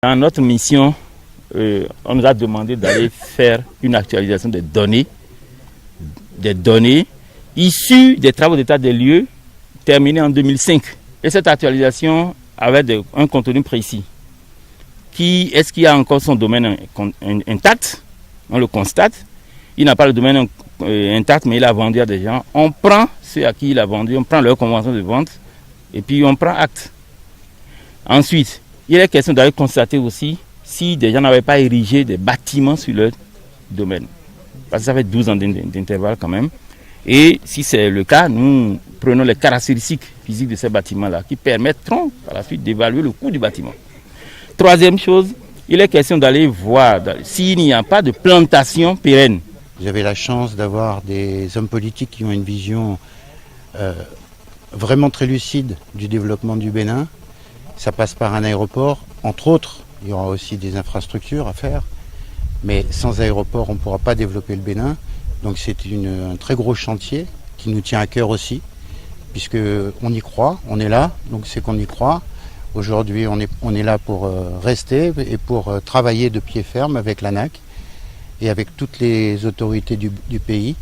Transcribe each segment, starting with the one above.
Dans notre mission, on nous a demandé d'aller faire une actualisation des données issues des travaux d'état des lieux terminés en 2005. Et cette actualisation avait un contenu précis. Est-ce qu'il y a encore son domaine intact? On le constate. Il n'a pas le domaine intact, mais il a vendu à des gens. On prend ceux à qui il a vendu, on prend leur convention de vente et puis on prend acte. Ensuite, il est question d'aller constater aussi si des gens n'avaient pas érigé des bâtiments sur leur domaine. Parce que ça fait 12 ans d'intervalle quand même. Et si c'est le cas, nous prenons les caractéristiques physiques de ces bâtiments-là qui permettront par la suite d'évaluer le coût du bâtiment. Troisième chose, il est question d'aller voir s'il n'y a pas de plantation pérenne. J'avais la chance d'avoir des hommes politiques qui ont une vision vraiment très lucide du développement du Bénin. Ça passe par un aéroport, entre autres. Il y aura aussi des infrastructures à faire. Mais sans aéroport, on ne pourra pas développer le Bénin. Donc c'est un très gros chantier qui nous tient à cœur aussi, puisqu'on y croit, on est là, donc c'est qu'on y croit. Aujourd'hui, on est là pour rester et pour travailler de pied ferme avec l'ANAC et avec toutes les autorités du pays.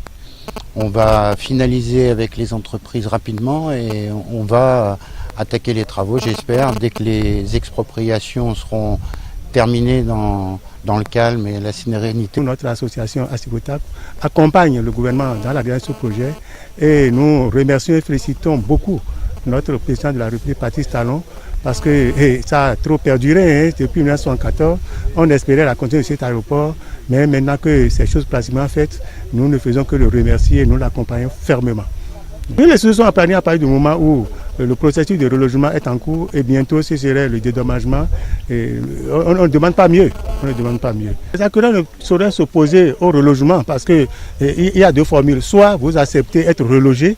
On va finaliser avec les entreprises rapidement et on va attaquer les travaux, j'espère, dès que les expropriations seront terminées dans le calme et la sérénité. Notre association Assigotap accompagne le gouvernement dans la réalisation de ce projet et nous remercions et félicitons beaucoup notre président de la République, Patrice Talon, parce que ça a trop perduré depuis 1974. On espérait la continuité de cet aéroport, mais maintenant que ces choses pratiquement faites, nous ne faisons que le remercier et nous l'accompagnons fermement. Les solutions sont à partir du moment où le processus de relogement est en cours et bientôt ce serait le dédommagement. On ne demande pas mieux. Les acquéreurs ne sauraient s'opposer au relogement parce qu'il y a deux formules. Soit vous acceptez être relogé,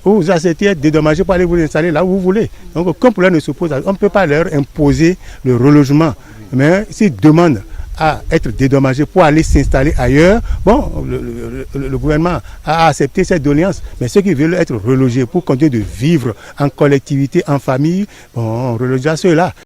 ou vous acceptez être dédommagé pour aller vous installer là où vous voulez. Donc aucun problème ne s'oppose. On ne peut pas leur imposer le relogement. Mais s'ils demandent à être dédommagé pour aller s'installer ailleurs, bon, le gouvernement a accepté cette doléance, mais ceux qui veulent être relogés pour continuer de vivre en collectivité, en famille, bon, on relogera ceux-là.